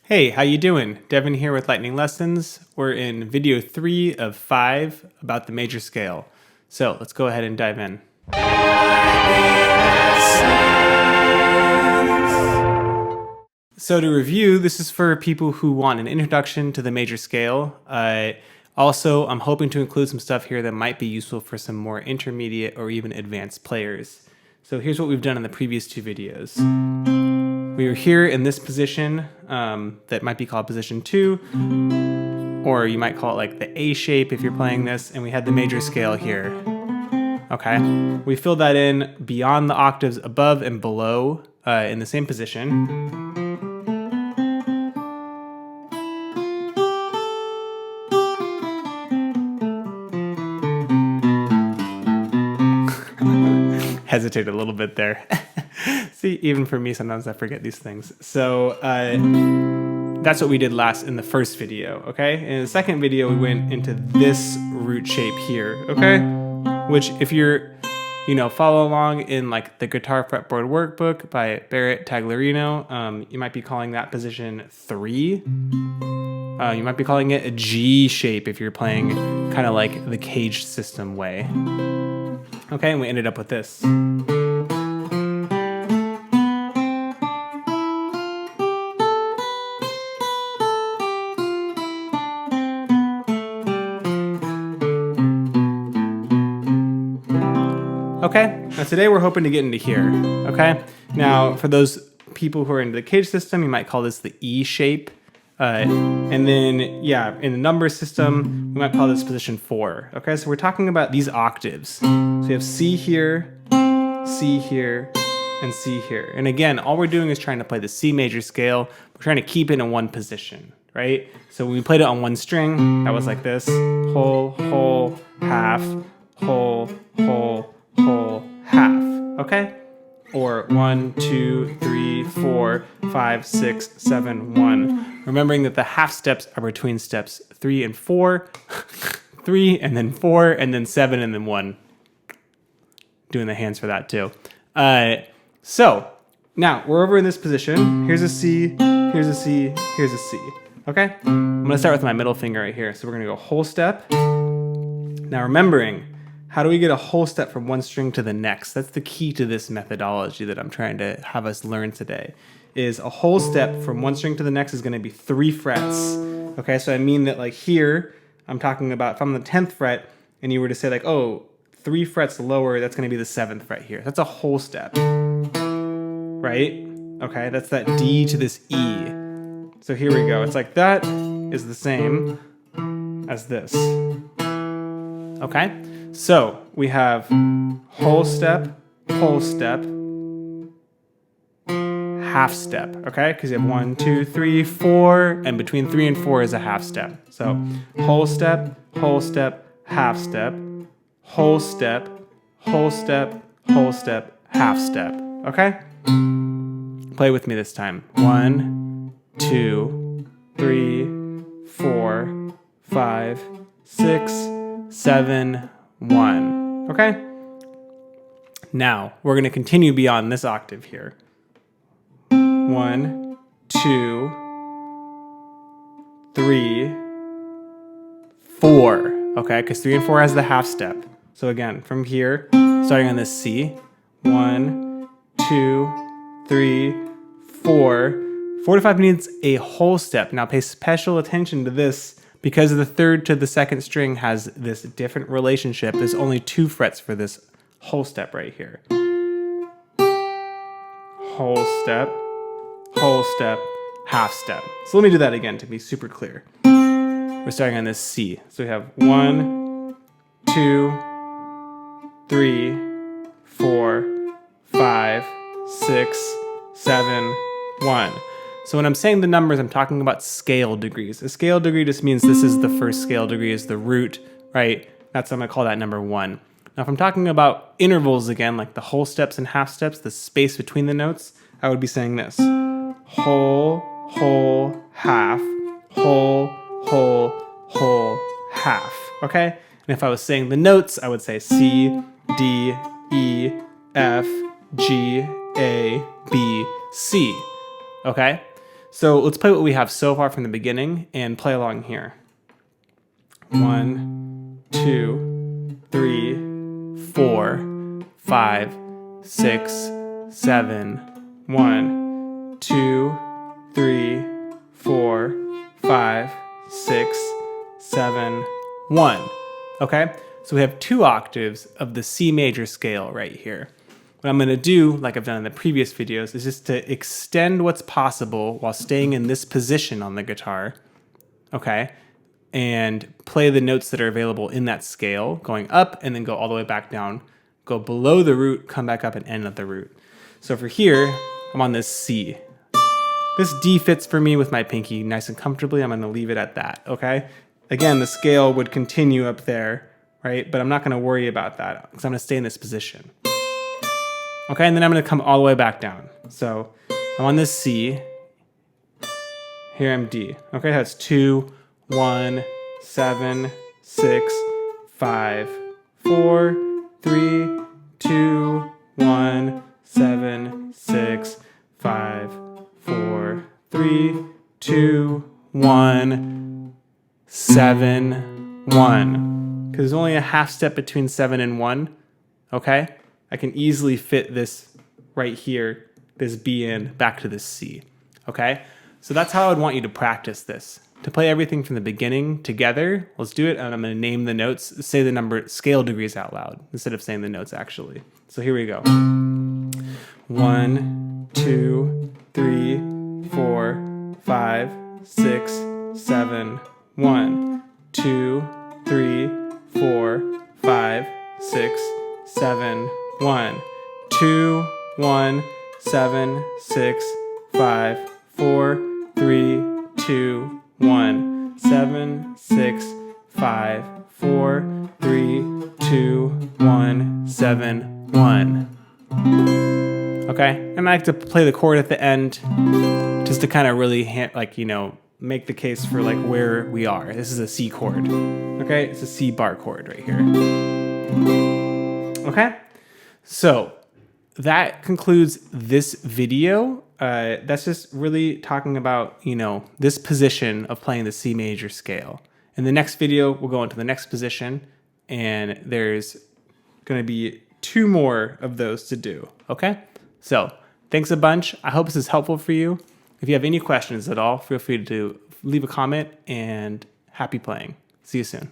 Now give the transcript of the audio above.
Hey, how you doing? Devin here with Lightning Lessons. We're in video 3 of 5 about the major scale. So let's go ahead and dive in. So to review, this is for people who want an introduction to the major scale. Also, I'm hoping to include some stuff here that might be useful for some more intermediate or even advanced players. So here's what we've done in the previous 2 videos. We were here in this position that might be called position 2, or you might call it like the A shape if you're playing this, and we had the major scale here. Okay, we filled that in beyond the octaves above and below in the same position. Hesitated a little bit there. See, even for me, sometimes I forget these things. So that's what we did last in the first video, okay? In the second video, we went into this root shape here, okay? Which if you're, follow along in like the Guitar Fretboard Workbook by Barrett Taglerino, you might be calling that position 3. You might be calling it a G shape if you're playing kind of like the caged system way. Okay, and we ended up with this. Okay, now today we're hoping to get into here, okay? Now, for those people who are into the cage system, you might call this the E shape. And then, in the number system, we might call this position 4, okay? So we're talking about these octaves. So you have C here, and C here. And again, all we're doing is trying to play the C major scale. We're trying to keep it in one position, right? So when we played it on one string, that was like this, whole, whole, half, whole, whole, whole, half, okay? Or 1, 2, 3, 4, 5, 6, 7, 1. Remembering that the half steps are between steps 3 and 4, 3 and then 4 and then 7 and then 1. Doing the hands for that too. So now we're over in this position. Here's a C, here's a C, here's a C. Okay? I'm gonna start with my middle finger right here. So we're gonna go whole step. Now remembering, how do we get a whole step from one string to the next? That's the key to this methodology that I'm trying to have us learn today. Is a whole step from one string to the next is going to be 3 frets. Okay, so I mean that like here, I'm talking about if I'm on the 10th fret and you were to say like, oh, 3 frets lower, that's going to be the 7th fret here. That's a whole step, right? Okay, that's that D to this E. So here we go. It's like that is the same as this. Okay? So we have whole step, half step, okay? Because you have 1, 2, 3, 4, and between 3 and 4 is a half step. So whole step, half step, whole step, half step, okay? Play with me this time. 1, 2, 3, 4, 5, 6, 7, 1. Okay? Now, we're going to continue beyond this octave here. 1, 2, 3, 4. Okay? Because 3 and 4 has the half step. So again, from here, starting on this C. 1, 2, 3, 4. 4 to 5 needs a whole step. Now pay special attention to this. Because the 3rd to the 2nd string has this different relationship, there's only 2 frets for this whole step right here. Whole step, half step. So let me do that again to be super clear. We're starting on this C. So we have 1, 2, 3, 4, 5, 6, 7, 1. So when I'm saying the numbers, I'm talking about scale degrees. A scale degree just means this is the first scale degree, is the root, right? That's why I'm gonna call that number 1. Now if I'm talking about intervals again, like the whole steps and half steps, the space between the notes, I would be saying this. Whole, half, whole, half, okay? And if I was saying the notes, I would say C, D, E, F, G, A, B, C, okay? So let's play what we have so far from the beginning and play along here. 1, 2, 3, 4, 5, 6, 7, 1, 2, 3, 4, 5, 6, 7, 1. Okay, so we have 2 octaves of the C major scale right here. What I'm going to do, like I've done in the previous videos, is just to extend what's possible while staying in this position on the guitar, okay, and play the notes that are available in that scale, going up and then go all the way back down, go below the root, come back up and end at the root. So for here, I'm on this C. This D fits for me with my pinky nice and comfortably. I'm going to leave it at that, okay? Again, the scale would continue up there, right? But I'm not going to worry about that because I'm going to stay in this position. Okay, and then I'm going to come all the way back down. So I'm on this C. Here I'm D. Okay, that's 2, 1, 7, 6, 5, 4, 3, 2, 1, 7, 6, 5, 4, 3, 2, 1, 7, 1. Because there's only a half step between 7 and 1. Okay? I can easily fit this right here, this B in, back to this C. Okay? So that's how I would want you to practice this. To play everything from the beginning together, let's do it, and I'm going to name the notes, say the number, scale degrees out loud, instead of saying the notes actually. So here we go. 1, 2, 3, 4, 5, 6, 7, 1, 2, 3, 4, 5, 6, 7, 1, 2, 1, 7, 6, 5, 4, 3, 2, 1, 7, 6, 5, 4, 3, 2, 1, 7, 1. Okay, and I like to play the chord at the end just to kind of really make the case for like where we are. This is a C chord. Okay, it's a C bar chord right here. Okay, so that concludes this video. That's just really talking about, this position of playing the C major scale. In the next video, we'll go into the next position, and there's going to be 2 more of those to do, okay? So, thanks a bunch. I hope this is helpful for you. If you have any questions at all, feel free to leave a comment, and happy playing. See you soon.